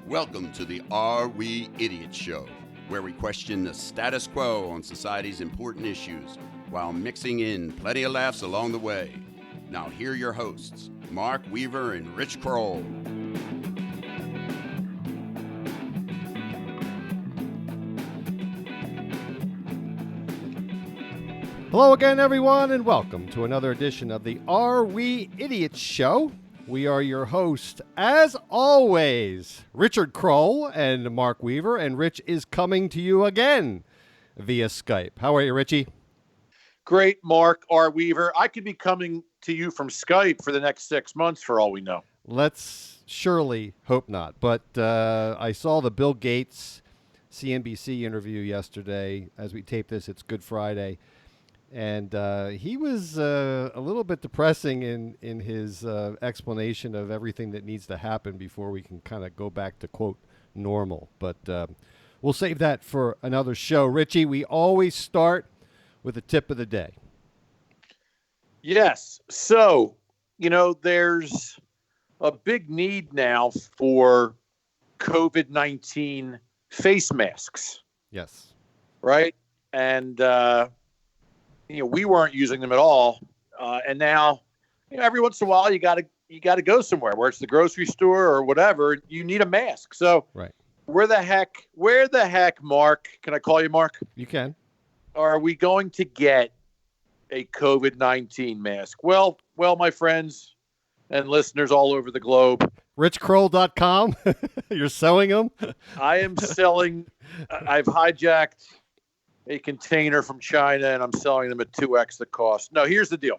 Welcome to the Are We Idiots Show, where we question the status quo on society's important issues while mixing in plenty of laughs along the way. Now here are your hosts, Mark Weaver and Rich Kroll. Hello again, everyone, and welcome to another edition of the Are We Idiots Show. We are your hosts, as always, Richard Kroll and Mark Weaver, and Rich is coming to you again via Skype. How are you, Richie? Great, Mark R. Weaver. I could be coming to you from Skype for the next 6 months for all we know. Let's surely hope not. But I saw the Bill Gates CNBC interview yesterday. As we tape this, it's Good Friday. And he was a little bit depressing in his explanation of everything that needs to happen before we can kind of go back to, quote, normal. But we'll save that for another show. Richie, we always start with a tip of the day. Yes. So, there's a big need now for COVID-19 face masks. Yes. Right? And we weren't using them at all, and now, every once in a while, you got to go somewhere, where it's the grocery store or whatever. You need a mask. So, right. Where the heck, Mark? Can I call you Mark? You can. Are we going to get a COVID-19 mask? Well, my friends and listeners all over the globe. RichKroll.com. You're selling them? I am selling. I've hijacked a container from China, and I'm selling them at 2x the cost. No, here's the deal.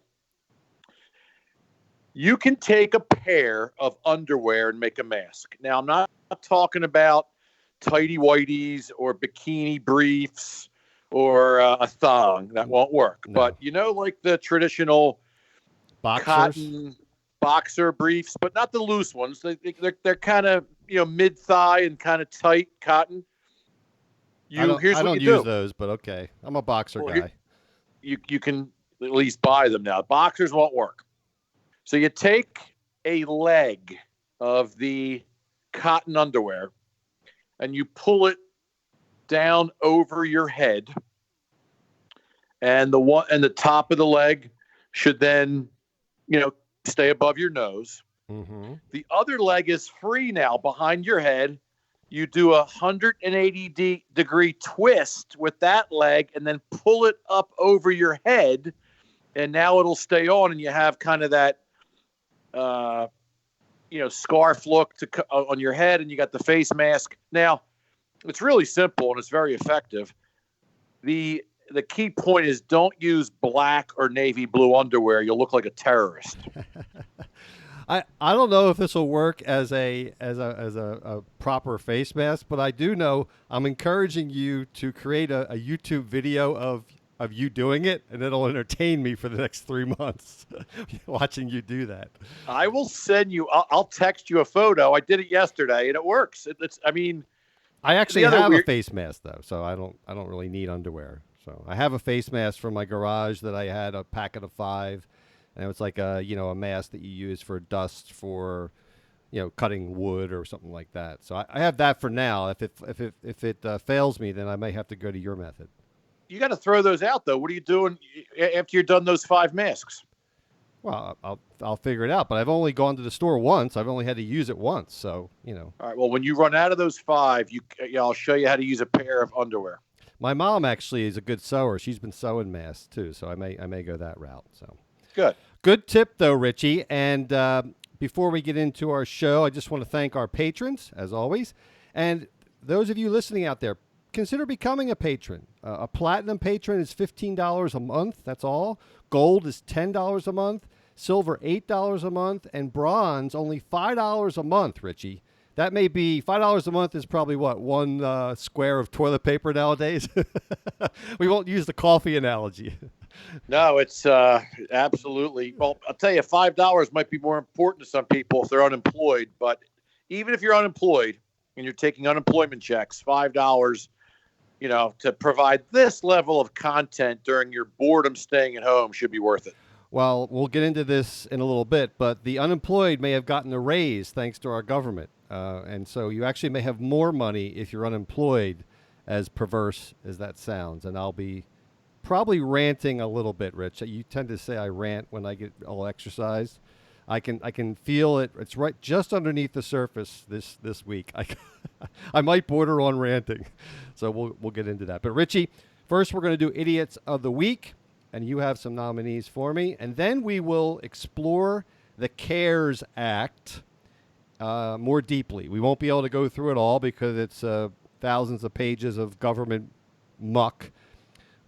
You can take a pair of underwear and make a mask. Now, I'm not talking about tighty whities or bikini briefs or a thong. That won't work. No. But, like the traditional boxers, cotton boxer briefs, but not the loose ones. They're kind of, mid-thigh and kind of tight cotton. I don't use those, but okay. I'm a boxer guy. You can at least buy them now. Boxers won't work. So you take a leg of the cotton underwear and you pull it down over your head, and the top of the leg should then, stay above your nose. Mm-hmm. The other leg is free now behind your head. You do a 180-degree twist with that leg and then pull it up over your head, and now it'll stay on, and you have kind of that, scarf look on your head, and you got the face mask. Now, it's really simple, and it's very effective. The key point is don't use black or navy blue underwear. You'll look like a terrorist. I don't know if this will work as a proper face mask, but I do know I'm encouraging you to create a YouTube video of you doing it, and it'll entertain me for the next 3 months watching you do that. I will send you. I'll text you a photo. I did it yesterday, and it works. I actually have a face mask though, so I don't really need underwear. So I have a face mask from my garage that I had a packet of 5. And it's like a mask that you use for dust for, cutting wood or something like that. So I have that for now. If it fails me, then I may have to go to your method. You got to throw those out though. What are you doing after you're done those 5 masks? Well, I'll figure it out. But I've only gone to the store once. I've only had to use it once. So All right. Well, when you run out of those 5, I'll show you how to use a pair of underwear. My mom actually is a good sewer. She's been sewing masks too. So I may go that route. So good. Good tip, though, Richie. And before we get into our show, I just want to thank our patrons, as always. And those of you listening out there, consider becoming a patron. A platinum patron is $15 a month. That's all. Gold is $10 a month. Silver, $8 a month. And bronze, only $5 a month, Richie. That may be $5 a month is probably one square of toilet paper nowadays. We won't use the coffee analogy. No, it's absolutely. Well, I'll tell you, $5 might be more important to some people if they're unemployed. But even if you're unemployed and you're taking unemployment checks, $5, to provide this level of content during your boredom staying at home should be worth it. Well, we'll get into this in a little bit, but the unemployed may have gotten a raise thanks to our government. And so you actually may have more money if you're unemployed, as perverse as that sounds. And I'll be probably ranting a little bit, Rich. You tend to say I rant when I get all exercised. I can feel it. It's right just underneath the surface this week. I might border on ranting, so we'll get into that. But Richie, first we're going to do Idiots of the Week, and you have some nominees for me, and then we will explore the CARES Act more deeply. We won't be able to go through it all because it's thousands of pages of government muck.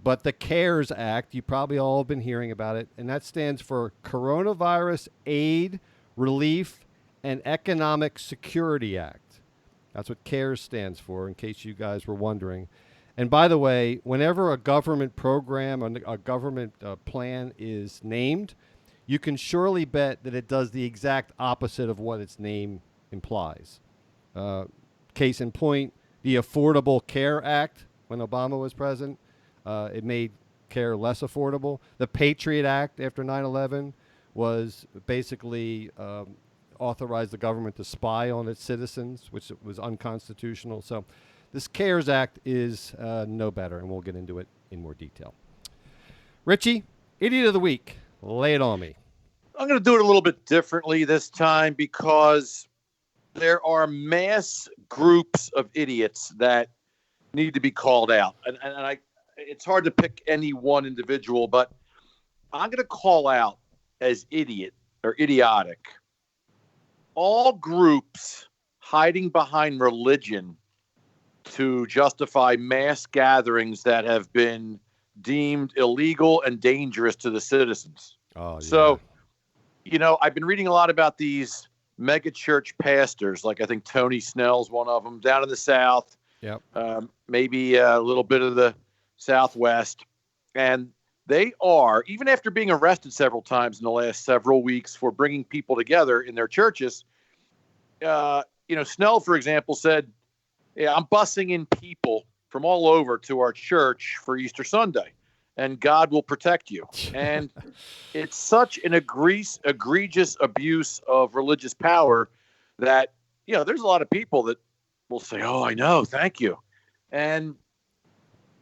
But the CARES Act, you probably all have been hearing about it, and that stands for Coronavirus Aid, Relief, and Economic Security Act. That's what CARES stands for, in case you guys were wondering. And by the way, whenever a government program or a government plan is named, you can surely bet that it does the exact opposite of what its name implies. Case in point, the Affordable Care Act, when Obama was president, it made care less affordable. The Patriot Act after 9/11 was basically authorized the government to spy on its citizens, which was unconstitutional. So this CARES Act is no better, and we'll get into it in more detail. Richie, Idiot of the Week. Lay it on me. I'm going to do it a little bit differently this time because there are mass groups of idiots that need to be called out. And it's hard to pick any one individual, but I'm going to call out as idiot or idiotic all groups hiding behind religion to justify mass gatherings that have been deemed illegal and dangerous to the citizens. Oh, yeah. So, I've been reading a lot about these mega church pastors, like I think Tony Snell's one of them, down in the South. Yep. Maybe a little bit of the Southwest. And they are, even after being arrested several times in the last several weeks for bringing people together in their churches, Snell, for example, said, "Yeah, I'm busing in people from all over to our church for Easter Sunday, and God will protect you." And it's such an egregious abuse of religious power that, there's a lot of people that will say, "Oh, I know, thank you." And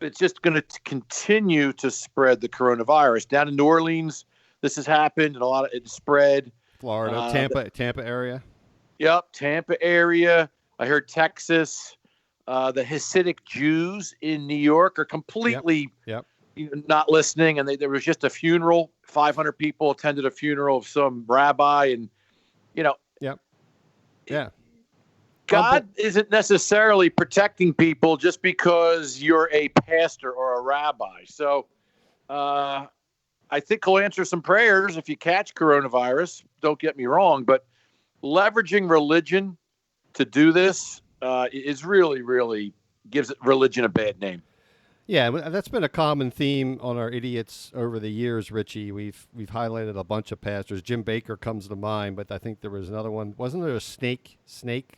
it's just going to continue to spread the coronavirus. Down in New Orleans, this has happened, and it spread. Florida, Tampa area. Yep, Tampa area. I heard Texas. The Hasidic Jews in New York are completely not listening, and there was just a funeral. 500 people attended a funeral of some rabbi, and God isn't necessarily protecting people just because you're a pastor or a rabbi. So I think he'll answer some prayers if you catch coronavirus. Don't get me wrong, but leveraging religion to do this is really, really gives religion a bad name. Yeah, that's been a common theme on our idiots over the years, Richie. We've highlighted a bunch of pastors. Jim Baker comes to mind, but I think there was another one. Wasn't there a snake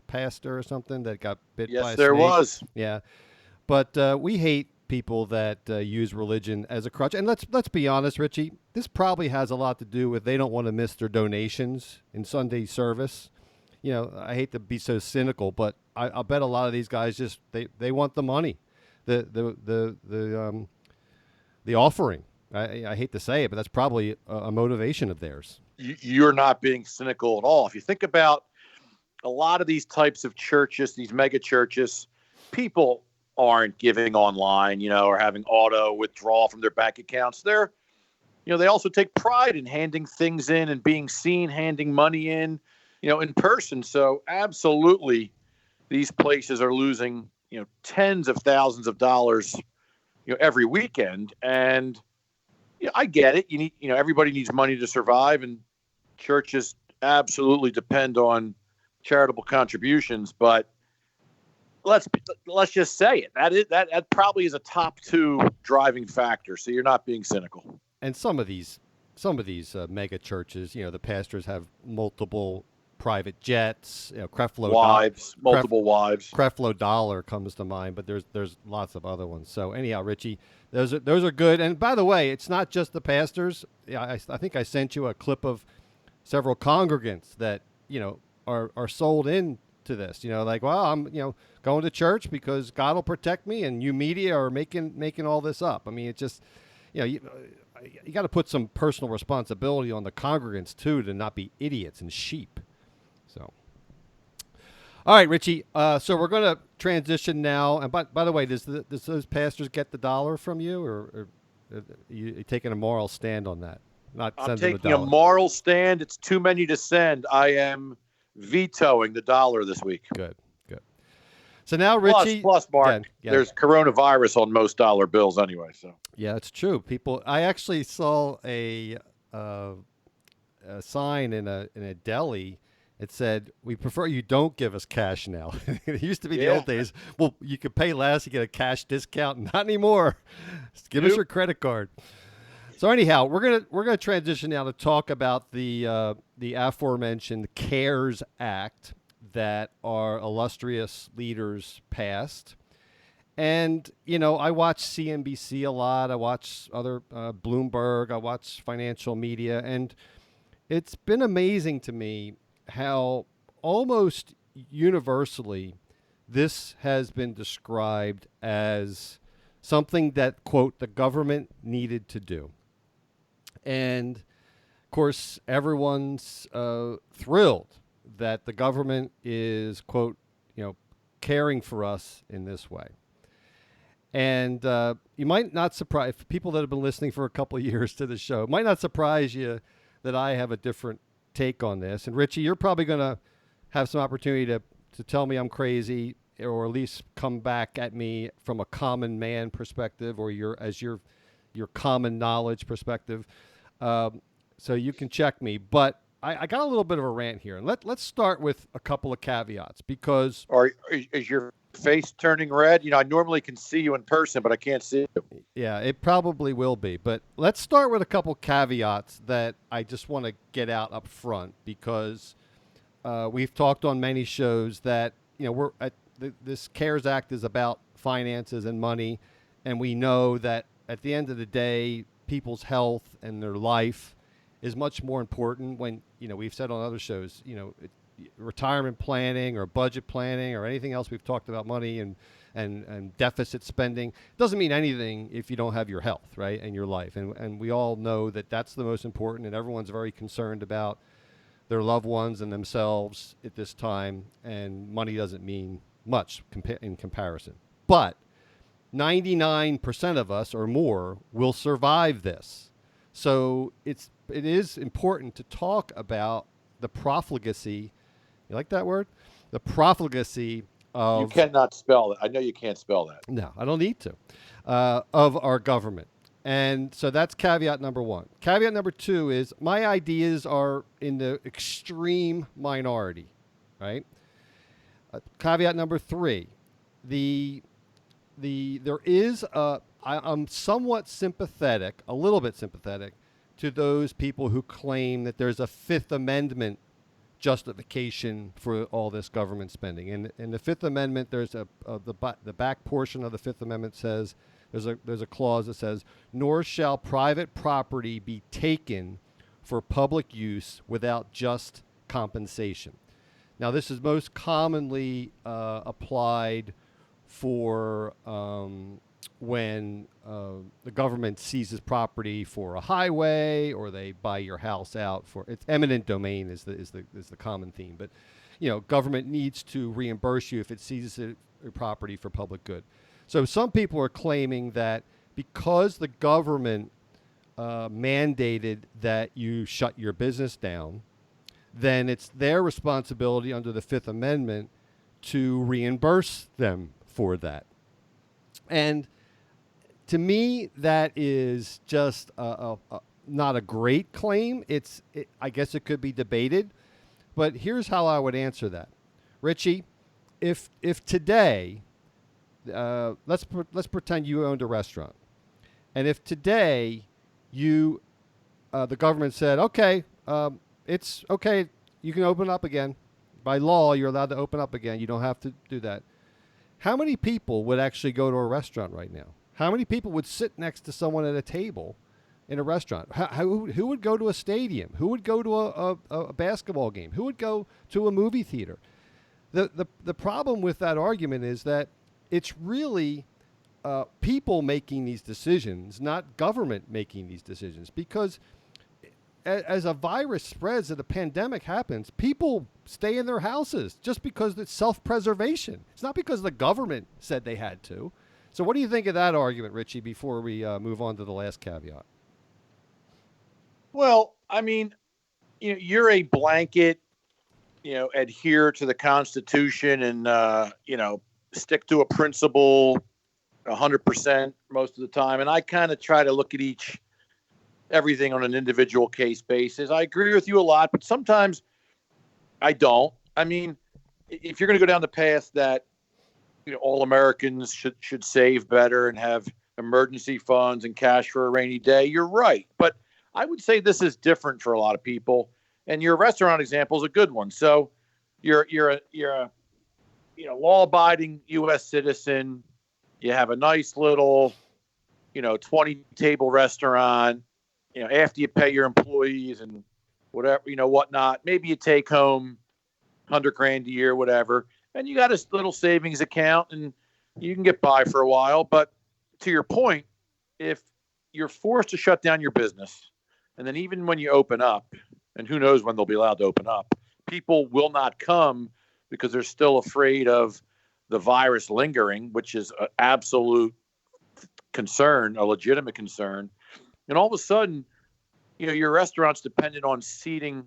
pastor or something that got bit by a snake? Yes, there was. Yeah, but we hate people that use religion as a crutch. And let's be honest, Richie. This probably has a lot to do with they don't want to miss their donations in Sunday service. I hate to be so cynical, but I'll bet a lot of these guys just they want the money. The offering. I hate to say it, but that's probably a motivation of theirs. You're not being cynical at all. If you think about a lot of these types of churches, these mega churches, people aren't giving online, or having auto withdrawal from their bank accounts. They also take pride in handing things in and being seen, handing money in, in person. So absolutely, these places are losing tens of thousands of dollars, every weekend. And, I get it. You need, everybody needs money to survive, and churches absolutely depend on charitable contributions. But let's just say it. That probably is a top 2 driving factor. So you're not being cynical. And some of these mega churches, the pastors have multiple private jets, Creflo multiple wives. Creflo Dollar comes to mind, but there's lots of other ones. So anyhow, Richie, those are good. And by the way, it's not just the pastors. I think I sent you a clip of several congregants that are sold in to this. Like, well, I'm going to church because God will protect me, and you media are making all this up. I mean, it just you got to put some personal responsibility on the congregants too, to not be idiots and sheep. So, all right, Richie. So we're going to transition now. And by the way, does those pastors get the dollar from you, or you taking a moral stand on that? Not I'm sending taking the a dollar. moral stand. It's too many to send. I am vetoing the dollar this week. Good. So now, Richie. Plus, Mark, there's coronavirus on most dollar bills anyway. So yeah, it's true. I actually saw a sign in a deli. It said, "We prefer you don't give us cash now." It used to be the old days. Well, you could pay less, you get a cash discount. Not anymore. Just give us your credit card. So anyhow, we're gonna transition now to talk about the aforementioned CARES Act that our illustrious leaders passed. And, I watch CNBC a lot. I watch other Bloomberg. I watch financial media. And it's been amazing to me how almost universally this has been described as something that, quote, the government needed to do. And, of course, everyone's thrilled that the government is, quote, caring for us in this way. And you might not surprise people that have been listening for a couple of years to the show. It might not surprise you that I have a different take on this. And Richie, you're probably going to have some opportunity to tell me I'm crazy, or at least come back at me from a common man perspective, or your common knowledge perspective. So you can check me. But I got a little bit of a rant here. And let's start with a couple of caveats, because... Is your face turning red? I normally can see you in person, but I can't see you. Yeah, it probably will be. But let's start with a couple caveats that I just want to get out up front, because we've talked on many shows that, we're at this CARES Act is about finances and money. And we know that at the end of the day, people's health and their life is much more important. When, we've said on other shows, retirement planning or budget planning or anything else we've talked about money and deficit spending doesn't mean anything if you don't have your health, right, and your life. And we all know that that's the most important, and everyone's very concerned about their loved ones and themselves at this time, and money doesn't mean much in comparison. But 99% of us or more will survive this. So it is important to talk about the profligacy. You like that word? The profligacy of... You cannot spell it. I know you can't spell that. No, I don't need to. Of our government. And so that's caveat number one. Caveat number two is my ideas are in the extreme minority, right? Caveat number three, I'm somewhat sympathetic, a little bit sympathetic, to those people who claim that there's a Fifth Amendment justification for all this government spending. And in the Fifth Amendment, there's the back portion of the Fifth Amendment says, there's a clause that says, "Nor shall private property be taken for public use without just compensation." Now, this is most commonly applied for when the government seizes property for a highway, or they buy your house out for... It's eminent domain is the common theme. But, government needs to reimburse you if it seizes a property for public good. So some people are claiming that because the government mandated that you shut your business down, then it's their responsibility under the Fifth Amendment to reimburse them for that. And to me, that is just not a great claim. I guess it could be debated, but here's how I would answer that. Richie, if today, let's pretend you owned a restaurant, and if today the government said, okay, it's okay, you can open up again. By law, you're allowed to open up again. You don't have to do that. How many people would actually go to a restaurant right now? How many people would sit next to someone at a table in a restaurant? Who would go to a stadium? Who would go to a basketball game? Who would go to a movie theater? The problem with that argument is that it's really people making these decisions, not government making these decisions. Because as a virus spreads and a pandemic happens, people stay in their houses just because it's self-preservation. It's not because the government said they had to. So what do you think of that argument, Richie, before we move on to the last caveat? Well, I mean, you're a blanket, adhere to the Constitution and, stick to a principle 100% most of the time. And I kind of try to look at everything on an individual case basis. I agree with you a lot, but sometimes I don't. I mean, if you're going to go down the path that, all Americans should save better and have emergency funds and cash for a rainy day, you're right. But I would say this is different for a lot of people. And your restaurant example is a good one. So you're a law-abiding U.S. citizen. You have a nice little, 20-table restaurant. After you pay your employees and whatever, whatnot, maybe you take home $100,000 a year, whatever, and you got a little savings account and you can get by for a while. But to your point, if you're forced to shut down your business, and then even when you open up, and who knows when they'll be allowed to open up, people will not come because they're still afraid of the virus lingering, which is an absolute concern, a legitimate concern. And all of a sudden, your restaurant's dependent on seating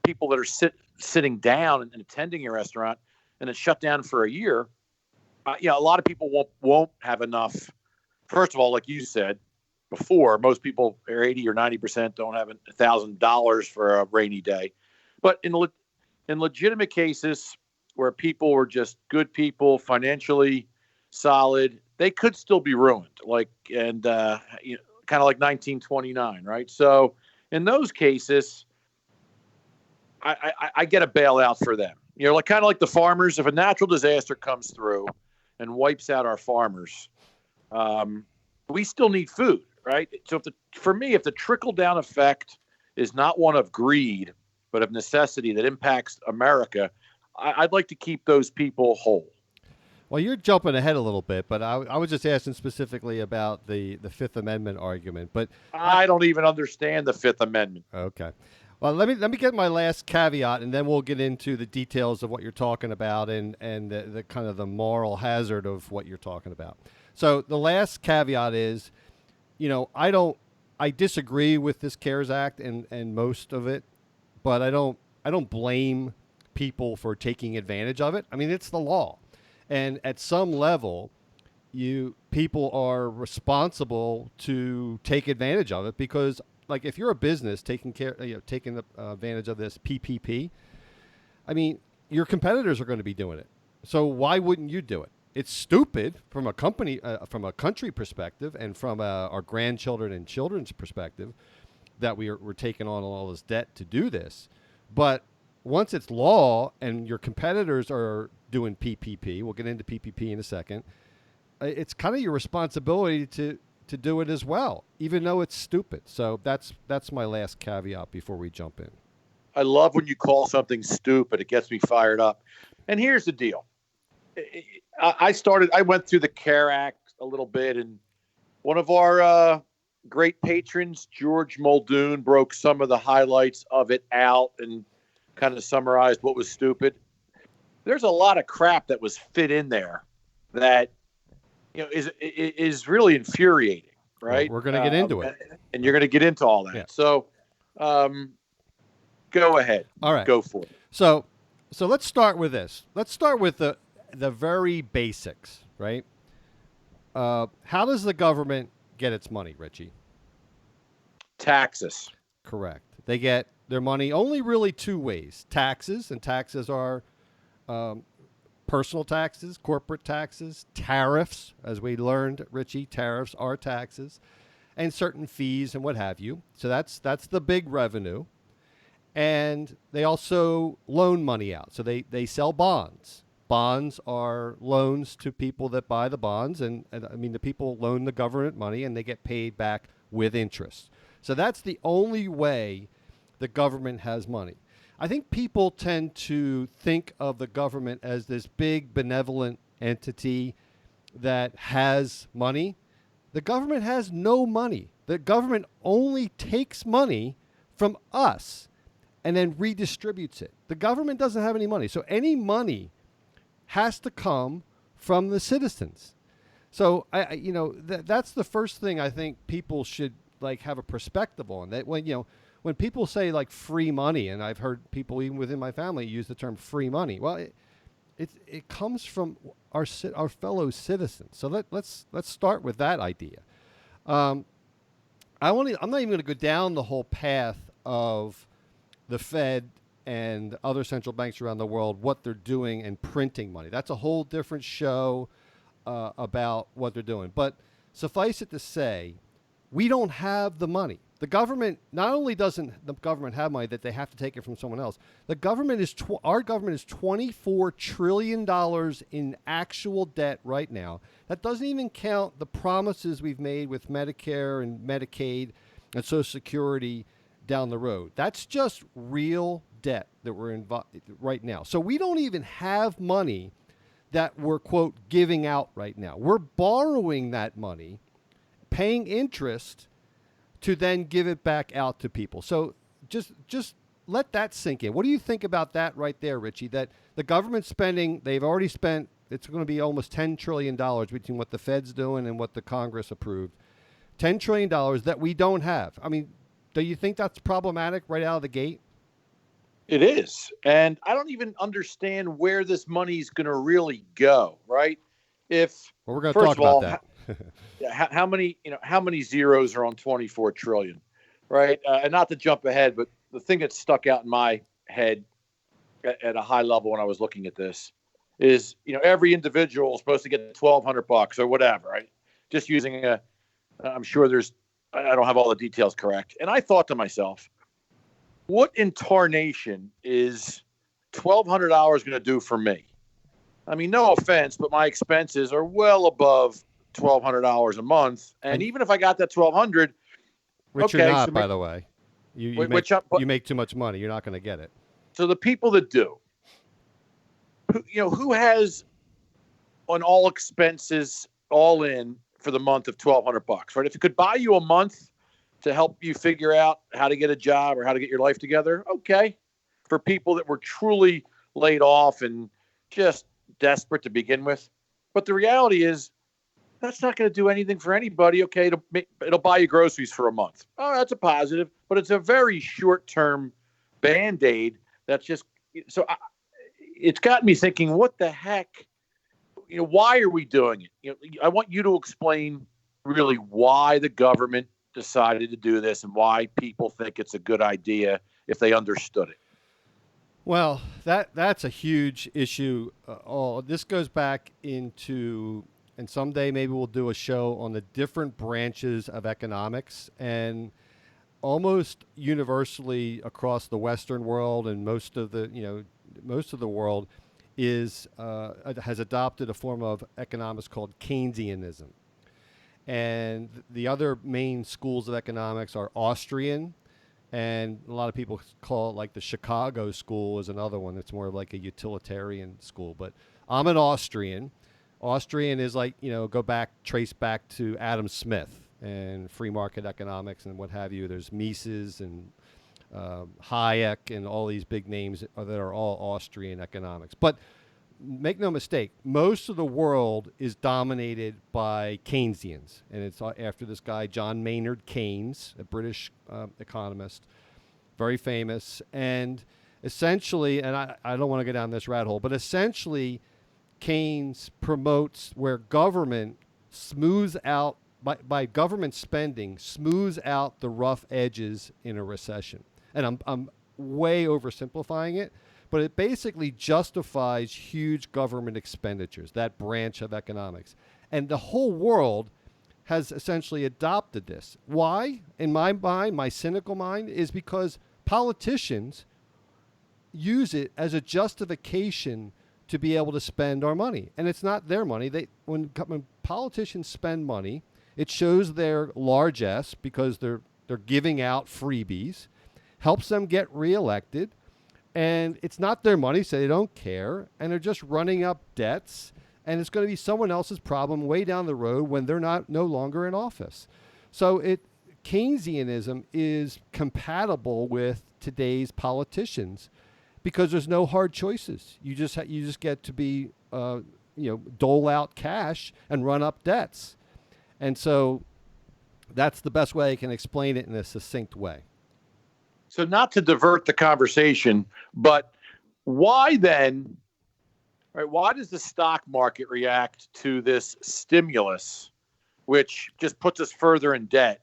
people that are sitting down and attending your restaurant, and it's shut down for a year. A lot of people won't have enough. First of all, like you said before, most people are 80 or 90% don't have $1,000 for a rainy day. But in legitimate cases where people were just good people, financially solid, they could still be ruined. Kind of like 1929, right? So in those cases, I get a bailout for them. Kind of like the farmers. If a natural disaster comes through and wipes out our farmers, we still need food, right? So for me, if the trickle-down effect is not one of greed, but of necessity that impacts America, I'd like to keep those people whole. Well, you're jumping ahead a little bit, but I was just asking specifically about the Fifth Amendment argument. But I don't even understand the Fifth Amendment. Okay. Well, let me get my last caveat, and then we'll get into the details of what you're talking about and the kind of the moral hazard of what you're talking about. So the last caveat is, I disagree with this CARES Act and most of it, but I don't blame people for taking advantage of it. I mean, it's the law. And at some level, people are responsible to take advantage of it because, like, if you're a business taking advantage of this PPP, I mean, your competitors are going to be doing it. So why wouldn't you do it? It's stupid from a from a country perspective, and from our grandchildren and children's perspective that we're taking on all this debt to do this. But once it's law and your competitors are doing PPP, we'll get into PPP in a second, it's kind of your responsibility to do it as well, even though it's stupid. So that's my last caveat before we jump in. I love when you call something stupid. It gets me fired up. And here's the deal. I went through the CARE Act a little bit, and one of our great patrons, George Muldoon, broke some of the highlights of it out and kind of summarized what was stupid. There's a lot of crap that was fit in there that is really infuriating, right? Well, we're going to get into it, and you're going to get into all that. Yeah. So, go ahead. All right, go for it. So let's start with this. Let's start with the very basics, right? How does the government get its money, Richie? Taxes. Correct. They get their money only really two ways: taxes, and taxes are personal taxes, corporate taxes, tariffs, as we learned, Richie. Tariffs are taxes, and certain fees and what have you. So that's the big revenue. And they also loan money out. So they sell bonds. Bonds are loans to people that buy the bonds. And I mean, the people loan the government money and they get paid back with interest. So that's the only way the government has money. I think people tend to think of the government as this big benevolent entity that has money. The government has no money. The government only takes money from us and then redistributes it. The government doesn't have any money. So any money has to come from the citizens. So that's the first thing I think people should like have a perspective on. That when people say like free money, and I've heard people even within my family use the term free money. Well, it comes from our fellow citizens. So let's start with that idea. I'm not even going to go down the whole path of the Fed and other central banks around the world, what they're doing and printing money. That's a whole different show about what they're doing. But suffice it to say, we don't have the money. The government, not only doesn't the government have money that they have to take it from someone else, our government is $24 trillion in actual debt right now. That doesn't even count the promises we've made with Medicare and Medicaid and Social Security down the road. That's just real debt that we're in right now. So we don't even have money that we're, quote, giving out right now. We're borrowing that money, paying interest to then give it back out to people. So just let that sink in. What do you think about that right there, Richie? That the government spending, they've already spent, it's going to be almost $10 trillion between what the Fed's doing and what the Congress approved. $10 trillion that we don't have. I mean, do you think that's problematic right out of the gate? It is. And I don't even understand where this money's going to really go, right? Well, we're going to talk about that. How many zeros are on 24 trillion, right? And not to jump ahead, but the thing that stuck out in my head at a high level when I was looking at this is, every individual is supposed to get $1,200 or whatever, right? Just using I'm sure I don't have all the details correct. And I thought to myself, what in tarnation is $1,200 going to do for me? I mean, no offense, but my expenses are well above $1,200 a month, and even if I got that $1,200, which okay, you're not, by the way, you make too much money, you're not going to get it. So the people that do, who has on all expenses all in for the month of $1,200, right? If it could buy you a month to help you figure out how to get a job or how to get your life together, okay. For people that were truly laid off and just desperate to begin with, but the reality is, that's not going to do anything for anybody. Okay, it'll buy you groceries for a month. Oh, that's a positive, but it's a very short-term Band-Aid. That's just so. It's got me thinking, what the heck? Why are we doing it? I want you to explain really why the government decided to do this and why people think it's a good idea if they understood it. Well, that's a huge issue. This goes back into. And someday maybe we'll do a show on the different branches of economics. And almost universally across the Western world and most of the world has adopted a form of economics called Keynesianism. And the other main schools of economics are Austrian, and a lot of people call it like the Chicago school is another one that's more like a utilitarian school. But I'm an Austrian. Austrian is like, trace back to Adam Smith and free market economics and what have you. There's Mises and Hayek and all these big names that are all Austrian economics. But make no mistake, most of the world is dominated by Keynesians. And it's after this guy, John Maynard Keynes, a British economist, very famous. And essentially, and I don't want to go down this rat hole, but essentially, Keynes promotes where government smooths out, by government spending, smooths out the rough edges in a recession. And I'm way oversimplifying it, but it basically justifies huge government expenditures, that branch of economics. And the whole world has essentially adopted this. Why? In my mind, my cynical mind, is because politicians use it as a justification to be able to spend our money. And it's not their money. When politicians spend money, it shows their largesse because they're giving out freebies, helps them get reelected, And it's not their money, so they don't care. And they're just running up debts. And it's going to be someone else's problem way down the road when they're no longer in office. So Keynesianism is compatible with today's politicians because there's no hard choices. You just get to be dole out cash and run up debts. And so that's the best way I can explain it in a succinct way. So not to divert the conversation, but why then, right? Why does the stock market react to this stimulus, which just puts us further in debt,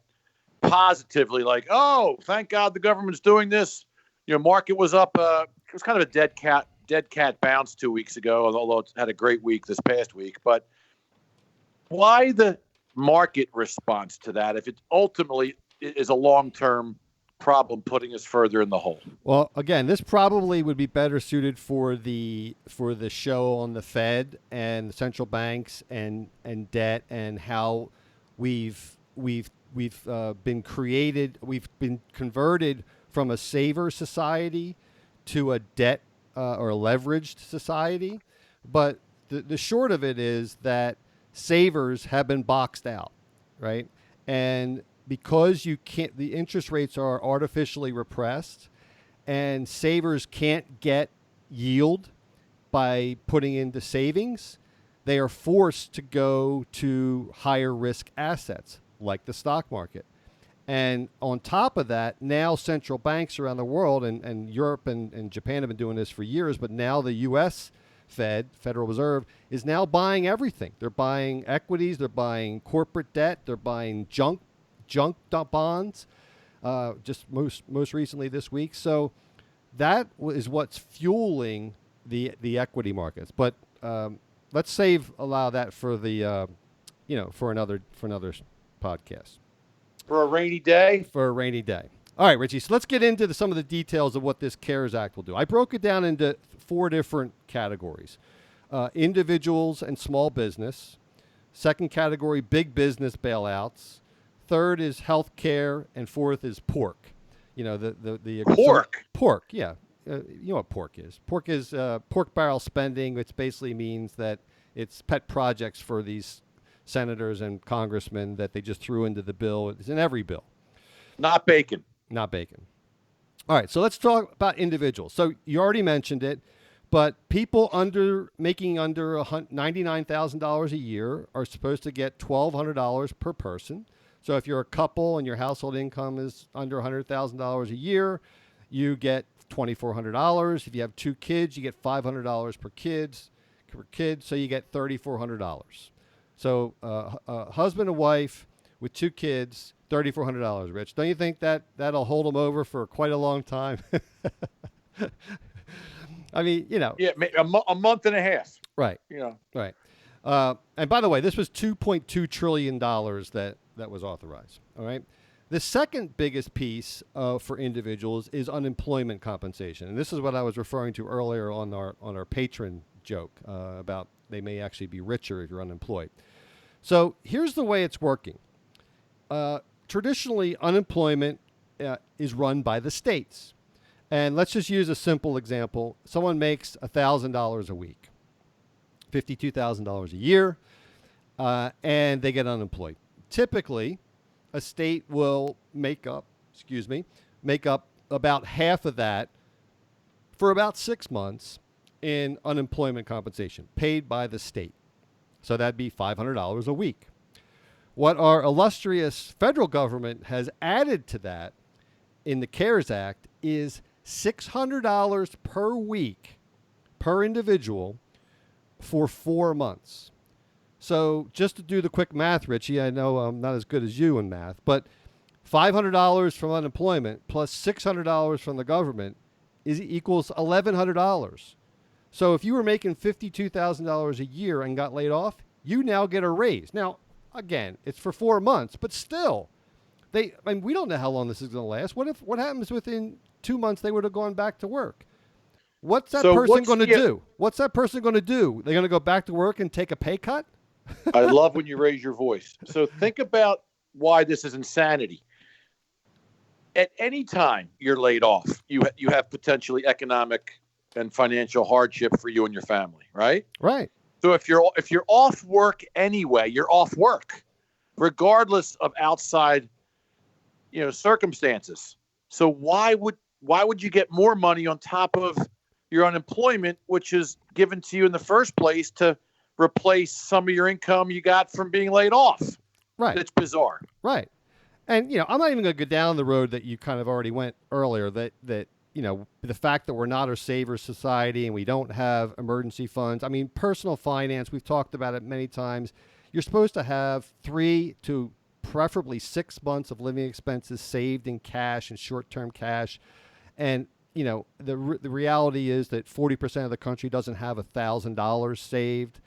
positively? Like, oh, thank God the government's doing this. Market was up. It was kind of a dead cat bounce 2 weeks ago, although it's had a great week this past week. But why the market response to that if it ultimately is a long-term problem putting us further in the hole? Well, again, this probably would be better suited for the show on the Fed and the central banks and debt and how we've been converted from a saver society to a debt or a leveraged society. But the short of it is that savers have been boxed out, right? And because the interest rates are artificially repressed and savers can't get yield by putting into savings, they are forced to go to higher risk assets like the stock market. And on top of that, now central banks around the world and Europe and Japan have been doing this for years, but now the U.S. Federal Reserve, is now buying everything. They're buying equities, they're buying corporate debt, they're buying junk bonds, just most recently this week. So that is what's fueling the equity markets. But let's allow that for the for another podcast. For a rainy day? For a rainy day. All right, Richie, so let's get into some of the details of what this CARES Act will do. I broke it down into 4 different categories. Individuals and small business. Second category, big business bailouts. Third is health care. And fourth is pork. The pork? Pork, yeah. You know what pork is. Pork is pork barrel spending, which basically means that it's pet projects for these senators and congressmen that they just threw into the bill. It's in every bill. Not bacon. Not bacon. All right, so let's talk about individuals. So you already mentioned it, but people making under $99,000 a year are supposed to get $1,200 per person. So if you're a couple and your household income is under $100,000 a year, you get $2,400. If you have 2 kids, you get $500 per kid, so you get $3,400. So a husband and wife with 2 kids, $3,400, Rich. Don't you think that'll hold them over for quite a long time? I mean, Yeah, a month and a half. Right. Right. And by the way, this was $2.2 trillion that was authorized. All right. The second biggest piece for individuals is unemployment compensation. And this is what I was referring to earlier on our patron joke about they may actually be richer if you're unemployed. So here's the way it's working. Traditionally, unemployment is run by the states. And let's just use a simple example. Someone makes $1,000 a week, $52,000 a year, and they get unemployed. Typically, a state will make up about half of that for about 6 months in unemployment compensation paid by the state. So that'd be $500 a week. What our illustrious federal government has added to that in the CARES Act is $600 per week per individual for 4 months. So just to do the quick math, Richie, I know I'm not as good as you in math, but $500 from unemployment plus $600 from the government equals $1,100. So if you were making $52,000 a year and got laid off, you now get a raise. Now, again, it's for 4 months, but still, we don't know how long this is going to last. What happens within 2 months they would have gone back to work? What's that person going to do? What's that person going to do? They're going to go back to work and take a pay cut? I love when you raise your voice. So think about why this is insanity. at any time you're laid off, you have potentially economic and financial hardship for you and your family, right? Right. So if you're off work anyway, you're off work, regardless of outside, circumstances. So why would you get more money on top of your unemployment, which is given to you in the first place to replace some of your income you got from being laid off? Right. It's bizarre. Right. And, I'm not even going to go down the road that you kind of already went earlier, that the fact that we're not a saver society and we don't have emergency funds. I mean, personal finance, we've talked about it many times. You're supposed to have 3 to preferably 6 months of living expenses saved in cash and short-term cash. And, the reality is that 40% of the country doesn't have $1,000 saved.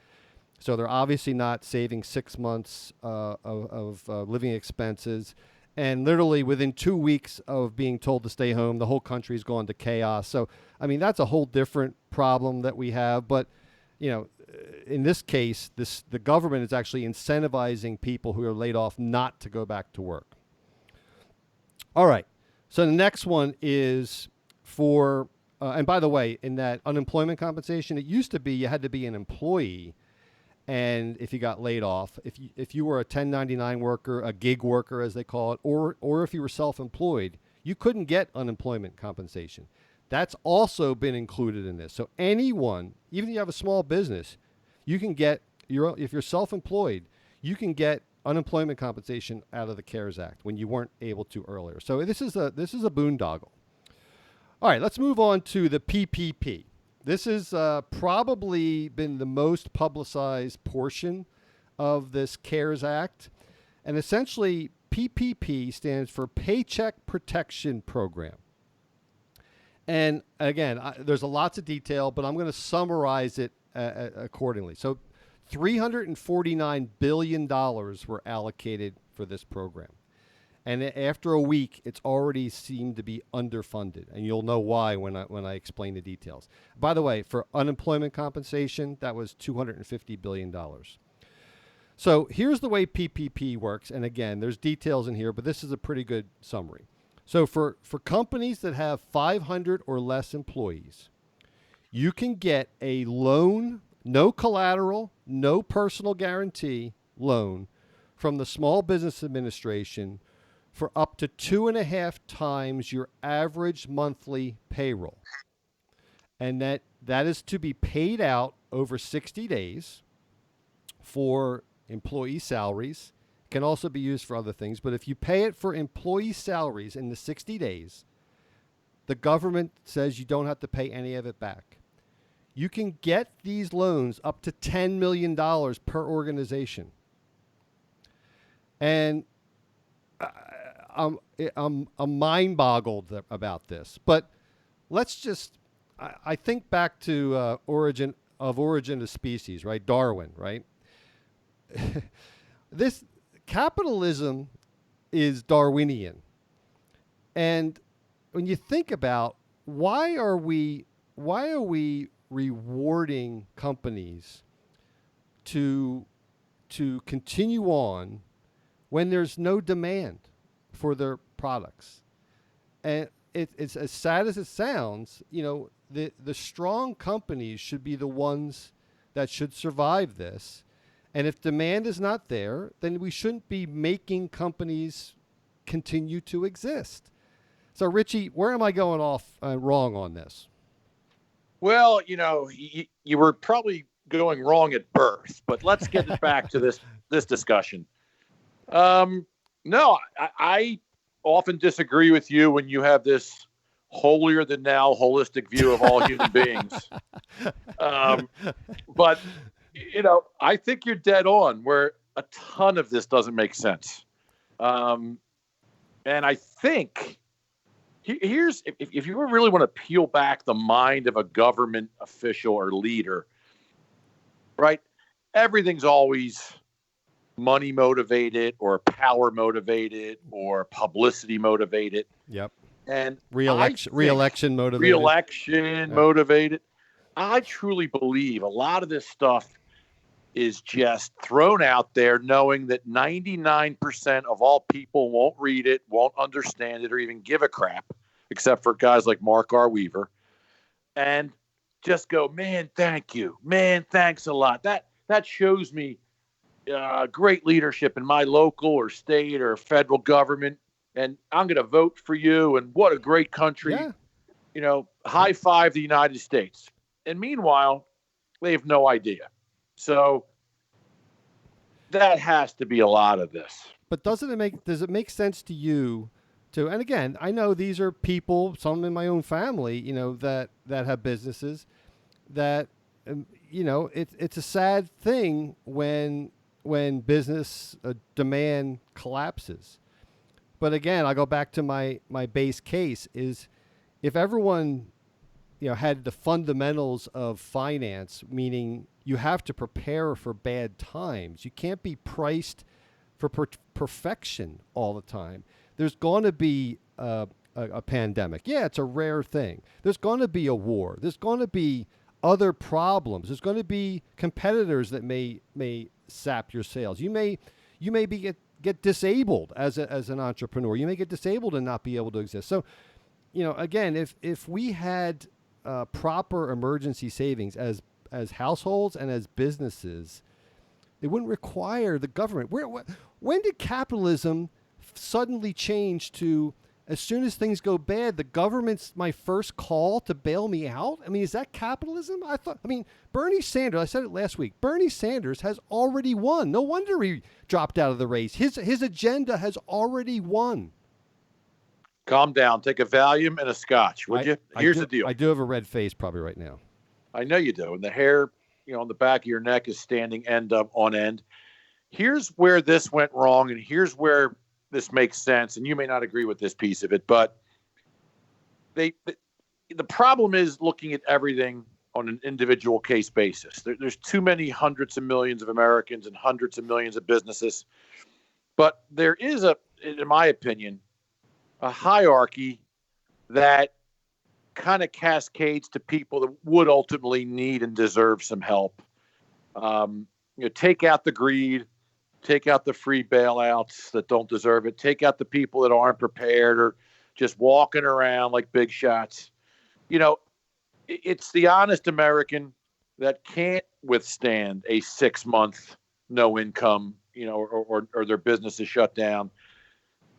So they're obviously not saving 6 months of living expenses. And literally within 2 weeks of being told to stay home, the whole country's gone to chaos. So, I mean, that's a whole different problem that we have. But, in this case, the government is actually incentivizing people who are laid off not to go back to work. All right. So the next one is for, and by the way, in that unemployment compensation, it used to be you had to be an employee. And if you got laid off, if you were a 1099 worker, a gig worker as they call it, or if you were self-employed, you couldn't get unemployment compensation. That's also been included in this. So anyone, even if you have a small business, you can get if you're self-employed, you can get unemployment compensation out of the CARES Act when you weren't able to earlier. So this is a boondoggle. All right, let's move on to the PPP. This has probably been the most publicized portion of this CARES Act. And essentially, PPP stands for Paycheck Protection Program. And again, there's lots of detail, but I'm going to summarize it accordingly. So $349 billion were allocated for this program. And after a week, it's already seemed to be underfunded. And you'll know why when I explain the details. By the way, for unemployment compensation, that was $250 billion. So here's the way PPP works. And again, there's details in here, but this is a pretty good summary. So for companies that have 500 or less employees, you can get a loan, no collateral, no personal guarantee loan from the Small Business Administration for up to 2.5 times your average monthly payroll. And that is to be paid out over 60 days for employee salaries. It can also be used for other things. But if you pay it for employee salaries in the 60 days, the government says you don't have to pay any of it back. You can get these loans up to $10 million per organization. And I'm mind boggled about this, but let's just, I think back to origin of species, right? Darwin, right? This capitalism is Darwinian. And when you think about why are we rewarding companies to continue on when there's no demand for their products? And it's as sad as it sounds, the strong companies should be the ones that should survive this. And if demand is not there, then we shouldn't be making companies continue to exist. So Richie, where am I going off wrong on this? Well, you were probably going wrong at birth, but let's get it back to this discussion. No, I often disagree with you when you have this holier than thou holistic view of all human beings. But, I think you're dead on where a ton of this doesn't make sense. And I think here's, if you really want to peel back the mind of a government official or leader, right? Everything's always money motivated or power motivated or publicity motivated. Yep. And re-election motivated. Re-election motivated. I truly believe a lot of this stuff is just thrown out there, knowing that 99% of all people won't read it, won't understand it, or even give a crap, except for guys like Mark R. Weaver, and just go, man, thank you. Man, thanks a lot. That shows me great leadership in my local or state or federal government, and I'm going to vote for you, and what a great country. Yeah. High five the United States. And meanwhile, they have no idea. So that has to be a lot of this. But does it make sense to you to, and again, I know these are people, some in my own family, that have businesses that, it's a sad thing when business demand collapses. But again, I go back to my base case is if everyone, had the fundamentals of finance, meaning you have to prepare for bad times. You can't be priced for perfection all the time. There's going to be a pandemic. Yeah, it's a rare thing. There's going to be a war. There's going to be other problems. There's going to be competitors that may sap your sales. You may get disabled as an entrepreneur. You may get disabled and not be able to exist. So, again, if we had proper emergency savings as households and as businesses, it wouldn't require the government. When did capitalism suddenly change to, as soon as things go bad, the government's my first call to bail me out? I mean, is that capitalism? Bernie Sanders, I said it last week, Bernie Sanders has already won. No wonder he dropped out of the race. His agenda has already won. Calm down. Take a Valium and a Scotch, would you? Here's the deal. I do have a red face probably right now. I know you do. And the hair, on the back of your neck is standing end up on end. Here's where this went wrong, and here's where this makes sense. And you may not agree with this piece of it, but the problem is looking at everything on an individual case basis. There's too many hundreds of millions of Americans and hundreds of millions of businesses. But there is in my opinion, a hierarchy that kind of cascades to people that would ultimately need and deserve some help. Take out the greed, take out the free bailouts that don't deserve it, take out the people that aren't prepared or just walking around like big shots. It's the honest American that can't withstand a 6-month no income, or their business is shut down.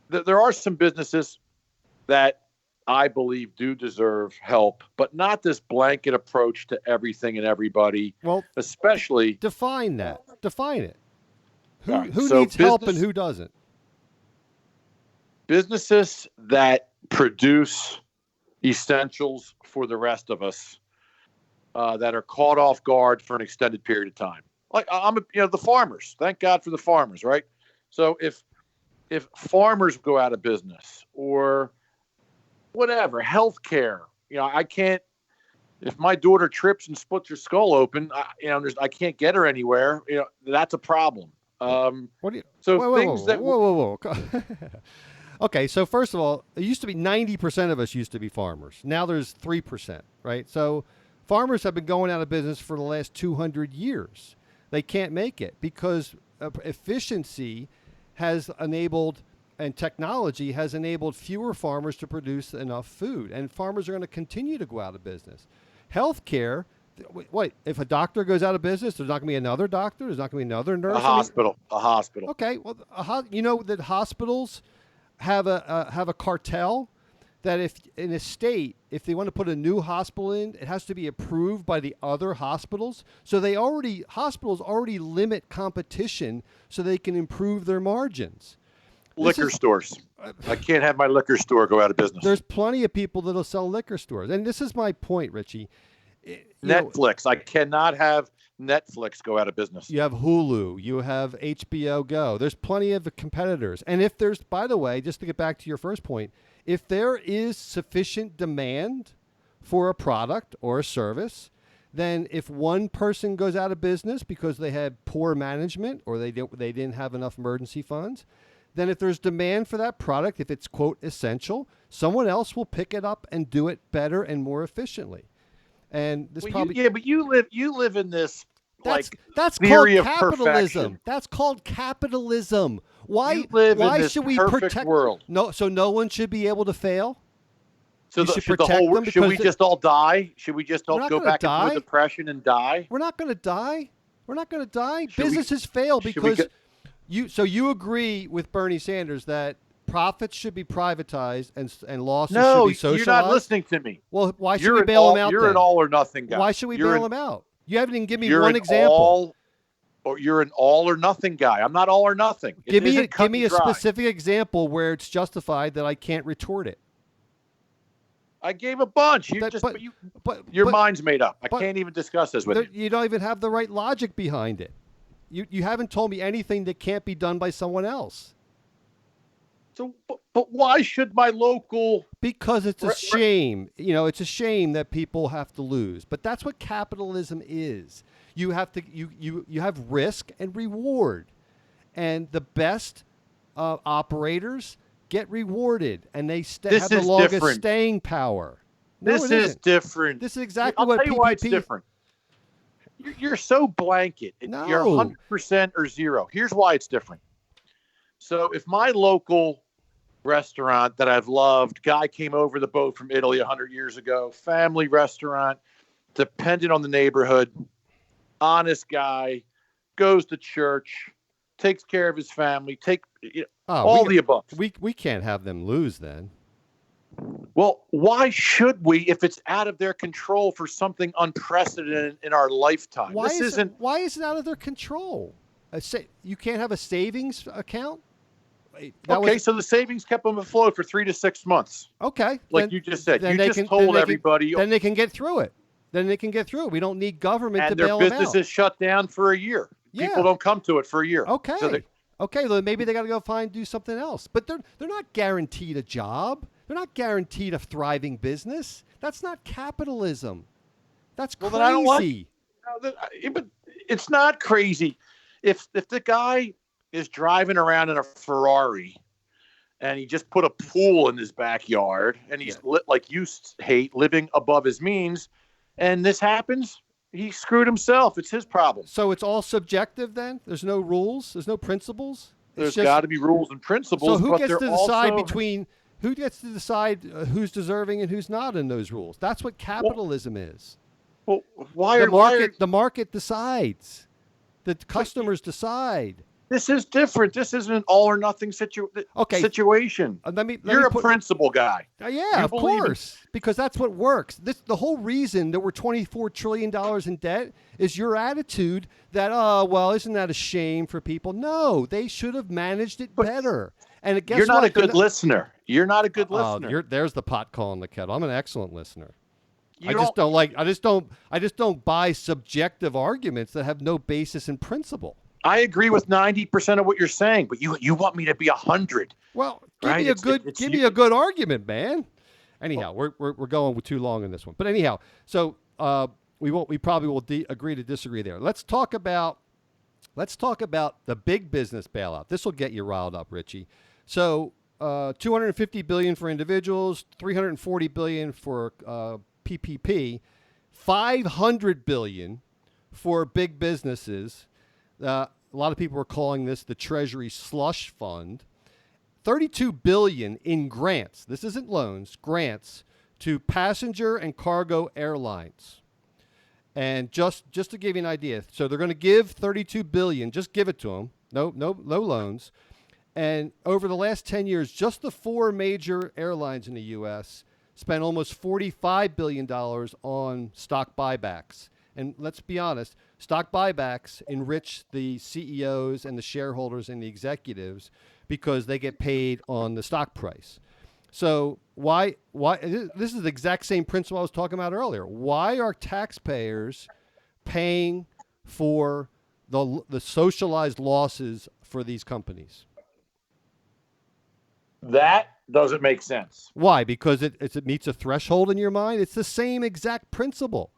There are some businesses that I believe do deserve help, but not this blanket approach to everything and everybody. Well, especially define that. Define it. Who right, needs help and who doesn't? Businesses that produce essentials for the rest of us that are caught off guard for an extended period of time. Like the farmers. Thank God for the farmers, right? So if farmers go out of business or whatever, healthcare, I can't, if my daughter trips and splits her skull open, I can't get her anywhere. That's a problem. What do you? So whoa. Okay, so first of all, it used to be 90% of us used to be farmers. Now there's 3%, right? So farmers have been going out of business for the last 200 years. They can't make it because efficiency has enabled and technology has enabled fewer farmers to produce enough food, and farmers are going to continue to go out of business. Healthcare, wait, if a doctor goes out of business, there's not going to be another doctor, there's not going to be another nurse. A hospital. Okay, well, that hospitals have a cartel that if in a state, if they want to put a new hospital in, it has to be approved by the other hospitals. So hospitals already limit competition so they can improve their margins. Liquor stores. I can't have my liquor store go out of business. There's plenty of people that'll sell liquor stores. And this is my point, Richie. Netflix. I cannot have Netflix go out of business. You have Hulu. You have HBO Go. There's plenty of competitors. And if there's, by the way, just to get back to your first point, if there is sufficient demand for a product or a service, then if one person goes out of business because they had poor management or they didn't have enough emergency funds, then if there's demand for that product, if it's, quote, essential, someone else will pick it up and do it better and more efficiently. And this but you live in this That's theory called of capitalism. perfection. That's called capitalism. Why You live why in this should we perfect protect world. So no one should be able to fail? So You should should the protect whole them should we because just all die? Should we just all We're not go gonna back into die. a depression and die? we're not going to die. We're not going to die. Should we- Businesses fail should we because get- you agree with Bernie Sanders that profits should be privatized and losses No, should be socialized? you're not listening to me. Well, why should You're we an bail all, them out You're then? an all or nothing guy. Why should we You're bail an- them out? You haven't even given me You're one an example. You're an all or nothing guy. I'm not all or nothing. It Give me isn't cut give me a and dry. specific example where it's justified that I can't retort it. I gave a bunch. You That- just but- but you, But your but mind's made up. I but can't even discuss this with there- you. you don't even have the right logic behind it. You haven't told me anything that can't be done by someone else. So, but why should my local? Because it's a Right. shame. It's a shame that people have to lose. But that's what capitalism is. You have to you have risk and reward. And the best operators get rewarded and they This have the is longest different. staying power. No, This it is isn't. different. This is exactly I'll what tell you why it's PPP different. You're so blanket. You're No. 100% or zero. Here's why it's different. So if my local restaurant that I've loved, guy came over the boat from Italy 100 years ago, family restaurant, dependent on the neighborhood, honest guy, goes to church, takes care of his family, all the above. We can't have them lose then. Well, why should we if it's out of their control for something unprecedented in our lifetime? Why This is isn't. why is it out of their control? You can't have a savings account? So the savings kept them afloat for 3 to 6 months. Okay. Like then- you just said. then You they just can- told then they can- everybody. Then they can get through it. We don't need government to and their bail them business out. is shut down for a year. Yeah. People don't come to it for a year. Okay. So they, Okay, well, maybe they got to go do something else. But they're not guaranteed a job. They're not guaranteed a thriving business. That's not capitalism. That's crazy. Well, then I don't like- but it's not crazy. If the guy is driving around in a Ferrari and he just put a pool in his backyard and he's like you hate living above his means, and this happens, he screwed himself. It's his problem. So it's all subjective then? There's no rules? There's no principles? There's got to be rules and principles. So who but gets to they're decide also- who gets to decide who's deserving and who's not in those rules? That's what capitalism is. Well, why The are why are- market the market decides. The customers decide. This is different. This isn't an all or nothing Okay. situation. Let me You're a put, principle guy. yeah, You of believe in- course, because that's what works. The whole reason that we're $24 trillion in debt is your attitude that, isn't that a shame for people? No, they should have managed it better. And guess You're not what? a good listener. You're not a good Oh, listener. there's the pot calling the kettle. I'm an excellent listener. You I just don't buy subjective arguments that have no basis in principle. I agree with 90% of what you're saying, but you want me to be 100. Well, give Right, me a it's- good it's give you- me a good argument, man. Anyhow, we're going too long in this one. But anyhow, so we probably will agree to disagree there. Let's talk about the big business bailout. This will get you riled up, Richie. So, $250 billion for individuals, $340 billion for PPP, $500 billion for big businesses. A lot of people are calling this the Treasury slush fund. $32 billion in grants. This isn't loans, grants to passenger and cargo airlines. And just to give you an idea, so they're going to give $32 billion. Just give it to them. No loans. And over the last 10 years, just the 4 major airlines in the U.S. spent almost $45 billion on stock buybacks. And let's be honest, stock buybacks enrich the CEOs and the shareholders and the executives because they get paid on the stock price. So why this is the exact same principle I was talking about earlier. Why are taxpayers paying for the socialized losses for these companies? That doesn't make sense. Why? Because it meets a threshold in your mind? It's the same exact principle.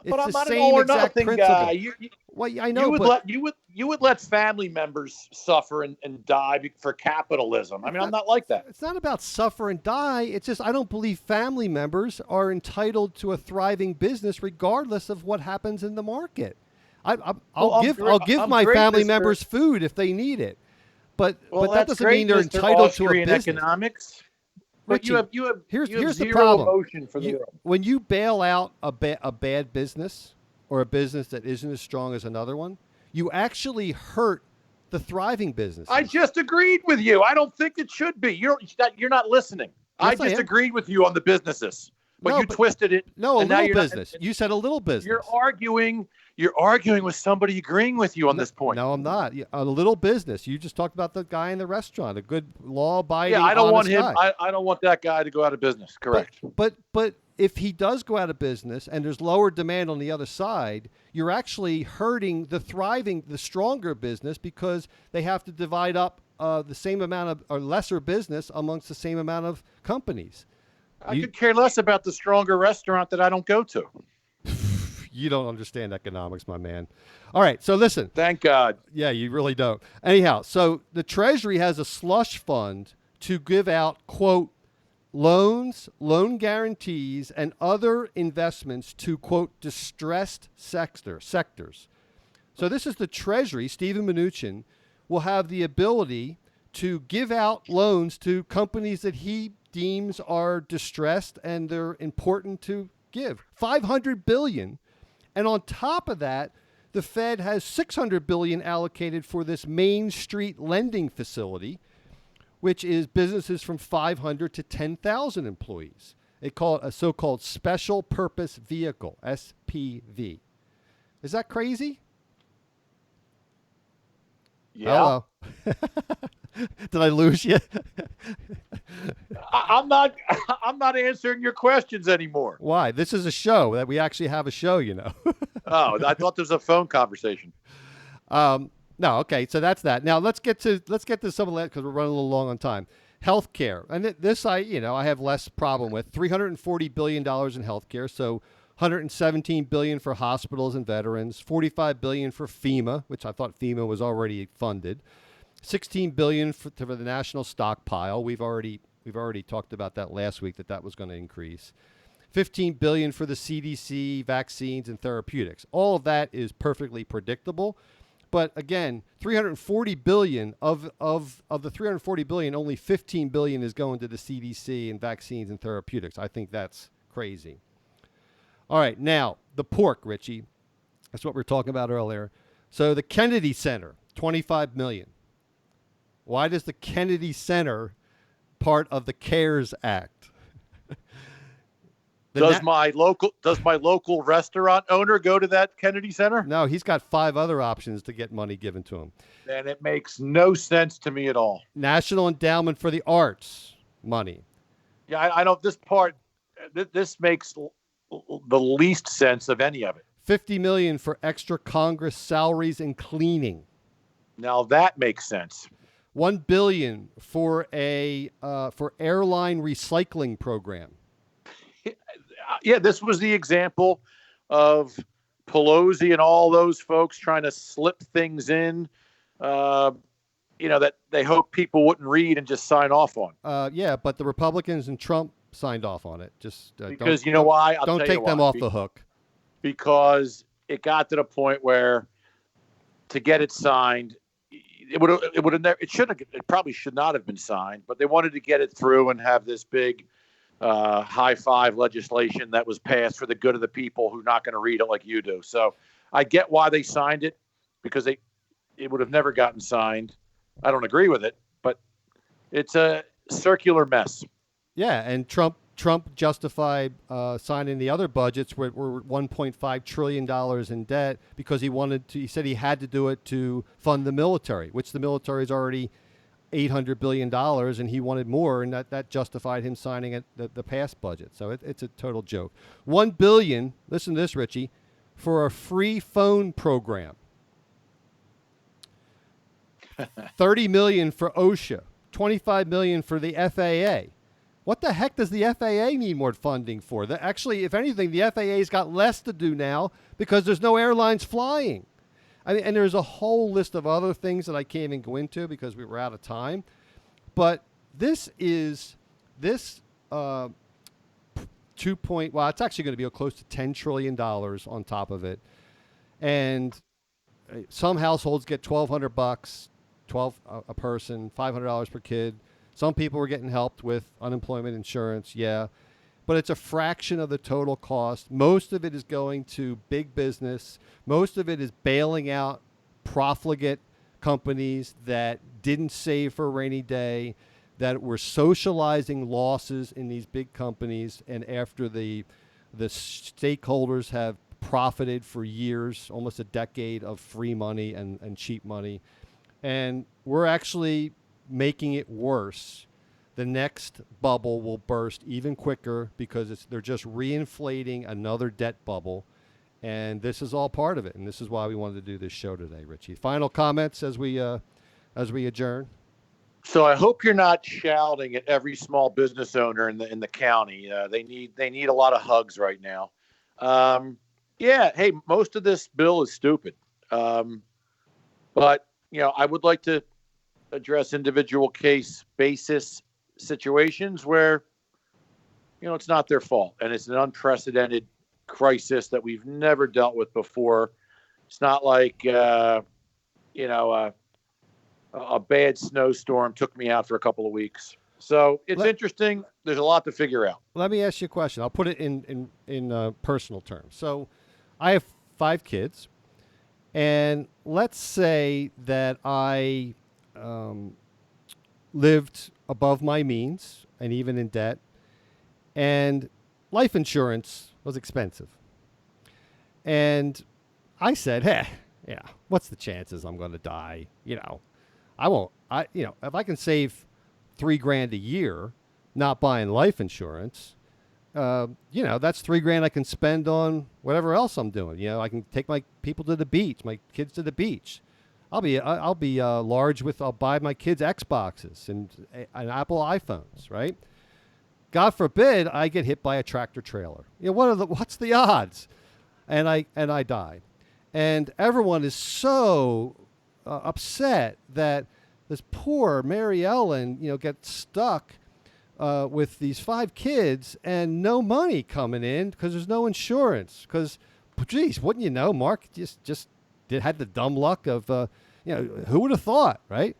But I'm the not an same all or exact nothing principle. guy. Well, I know, You would let family members suffer and die for capitalism. I mean, I'm not like that. it's not about suffer and die. It's just I don't believe family members are entitled to a thriving business regardless of what happens in the market. I'll give my family members food if they need it, but that doesn't mean they're entitled to a business. Economics. Richie, But you have here's the zero problem. emotion for the world. When you bail out a bad business or a business that isn't as strong as another one, you actually hurt the thriving business. I just agreed with you. I don't think it should be. You're not listening. Yes, I just agreed with you on the businesses, but you twisted it. No, a little business. You said a little business. You're arguing with somebody agreeing with you on this point. No, I'm not. A little business. You just talked about the guy in the restaurant, a good law-abiding. Yeah, I don't want him. Guy. I don't want that guy to go out of business. Correct. But if he does go out of business and there's lower demand on the other side, you're actually hurting the stronger business because they have to divide up the same amount of or lesser business amongst the same amount of companies. I could care less about the stronger restaurant that I don't go to. You don't understand economics, my man. All right, so listen. Thank God. Yeah, you really don't. Anyhow, so the Treasury has a slush fund to give out, quote, loans, loan guarantees, and other investments to, quote, distressed sectors. So this is the Treasury. Steven Mnuchin will have the ability to give out loans to companies that he deems are distressed and they're important to give. $500 billion. And on top of that, the Fed has $600 billion allocated for this Main Street lending facility, which is businesses from 500 to 10,000 employees. They call it a so-called special purpose vehicle, SPV. Is that crazy? Yeah. Hello. Did I lose you? I'm not answering your questions anymore. Why? This is a show that we actually have a show, you know. Oh, I thought this was a phone conversation. No, okay, so that's that. Now let's get to some of that because we're running a little long on time. Healthcare, and this I have less problem with. $340 billion in healthcare, so $117 billion for hospitals and veterans, $45 billion for FEMA, which I thought FEMA was already funded. $16 billion for the national stockpile. We've already talked about that last week that was going to increase. $15 billion for the CDC, vaccines, and therapeutics. All of that is perfectly predictable. But again, $340 billion of the $340 billion, only $15 billion is going to the CDC and vaccines and therapeutics. I think that's crazy. All right, now the pork, Richie. That's what we were talking about earlier. So the Kennedy Center, $25 million. Why does the Kennedy Center part of the CARES Act? Does my local restaurant owner go to that Kennedy Center? No, he's got 5 other options to get money given to him. And it makes no sense to me at all. National Endowment for the Arts money. Yeah, I don't. This part, this makes the least sense of any of it. $50 million for extra Congress salaries and cleaning. Now that makes sense. $1 billion for for airline recycling program. Yeah, this was the example of Pelosi and all those folks trying to slip things in, that they hope people wouldn't read and just sign off on. Yeah, but the Republicans and Trump signed off on it. Just because you know why? Don't take them off the hook. Because it got to the point where to get it signed, it probably should not have been signed, but they wanted to get it through and have this big high five legislation that was passed for the good of the people who are not going to read it like you do. So I get why they signed it, because it would have never gotten signed. I don't agree with it, but it's a circular mess. Yeah, and Trump justified signing the other budgets were $1.5 trillion in debt because he said he had to do it to fund the military, which the military is already $800 billion, and he wanted more, and that justified him signing the past budget. So it's a total joke. $1 billion, listen to this, Richie, for a free phone program. $30 million for OSHA, $25 million for the FAA. What the heck does the FAA need more funding for? Actually, if anything, the FAA's got less to do now because there's no airlines flying. I mean, and there's a whole list of other things that I can't even go into because we were out of time. But this 2 point, well, it's actually going to be close to $10 trillion on top of it. And some households get $1,200, 12 a person, $500 per kid. Some people are getting helped with unemployment insurance, yeah. But it's a fraction of the total cost. Most of it is going to big business. Most of it is bailing out profligate companies that didn't save for a rainy day, that were socializing losses in these big companies. And after the stakeholders have profited for years, almost a decade of free money and cheap money. And we're actually making it worse. The next bubble will burst even quicker because they're just reinflating another debt bubble. And this is all part of it. And this is why we wanted to do this show today, Richie. Final comments as we adjourn? So I hope you're not shouting at every small business owner in the county. They need a lot of hugs right now. Hey, most of this bill is stupid. But I would like to address individual case basis situations where it's not their fault and it's an unprecedented crisis that we've never dealt with before. It's not like a bad snowstorm took me out for a couple of weeks. So it's interesting. There's a lot to figure out. Let me ask you a question. I'll put it in personal terms. So I have 5 kids, and let's say that I lived above my means and even in debt, and life insurance was expensive. And I said, hey, what's the chances I'm going to die? I won't. If I can save $3,000 a year not buying life insurance, that's $3,000 I can spend on whatever else I'm doing. I can take my people to the beach, my kids to the beach. I'll be large with. I'll buy my kids Xboxes and Apple iPhones, right? God forbid I get hit by a tractor trailer. What's the odds? And I die, and everyone is so upset that this poor Mary Ellen, gets stuck with these 5 kids and no money coming in because there's no insurance. Because, geez, wouldn't you know, Mark just had the dumb luck of, who would have thought, right?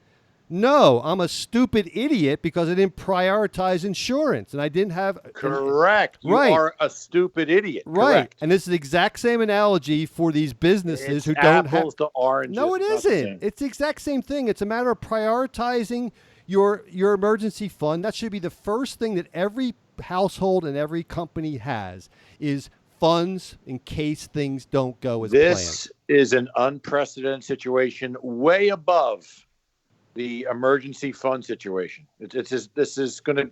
No, I'm a stupid idiot because I didn't prioritize insurance and I didn't have. Correct. You are a stupid idiot. Right. Correct. And this is the exact same analogy for these businesses who don't have. Apples to oranges. No, it isn't. It's the exact same thing. It's a matter of prioritizing your emergency fund. That should be the first thing that every household and every company has is funds in case things don't go as planned. This is an unprecedented situation way above the emergency fund situation. This is going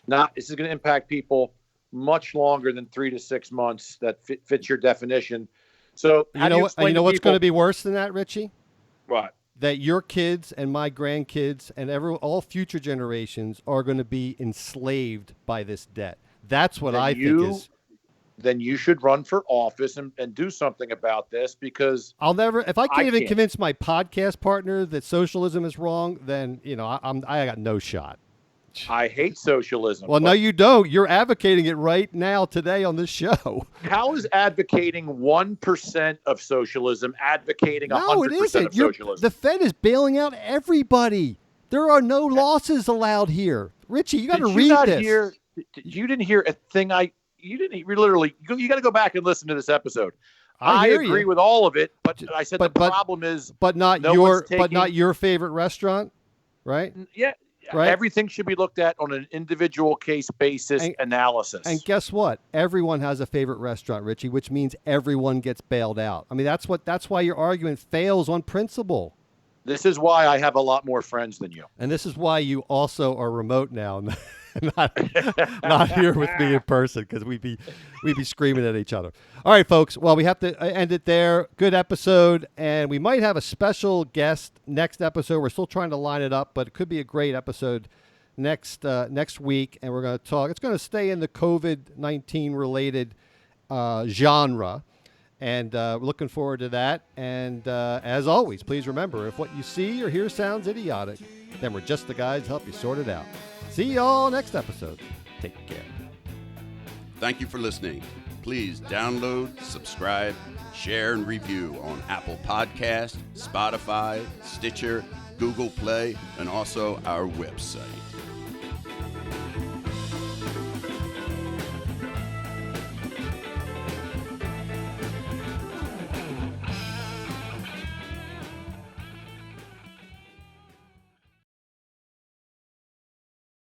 to impact people much longer than 3 to 6 months. That fits your definition. So you know what's going to be worse than that, Richie? What? That your kids and my grandkids and all future generations are going to be enslaved by this debt. That's what I think is. Then you should run for office and do something about this, because if I can't even convince my podcast partner that socialism is wrong, then I got no shot. I hate socialism. Well, no, you don't. You're advocating it right now today on this show. How is advocating 1% of socialism advocating 100% of socialism? The Fed is bailing out everybody. There are no losses allowed here. Richie, you got to read this. You didn't hear a thing you got to go back and listen to this episode. I agree with all of it, but I said the problem is not your favorite restaurant, right? Yeah. Right? Everything should be looked at on an individual case basis analysis. And guess what? Everyone has a favorite restaurant, Richie, which means everyone gets bailed out. I mean, that's why your argument fails on principle. This is why I have a lot more friends than you. And this is why you also are remote now. Not here with me in person, because we'd be screaming at each other. All right, folks. Well, we have to end it there. Good episode, and we might have a special guest next episode. We're still trying to line it up, but it could be a great episode next week, and we're going to talk. It's going to stay in the COVID-19 related genre, and looking forward to that. And as always, please remember, if what you see or hear sounds idiotic, then we're just the guys to help you sort it out. See y'all next episode. Take care. Thank you for listening. Please download, subscribe, share, and review on Apple Podcasts, Spotify, Stitcher, Google Play, and also our website.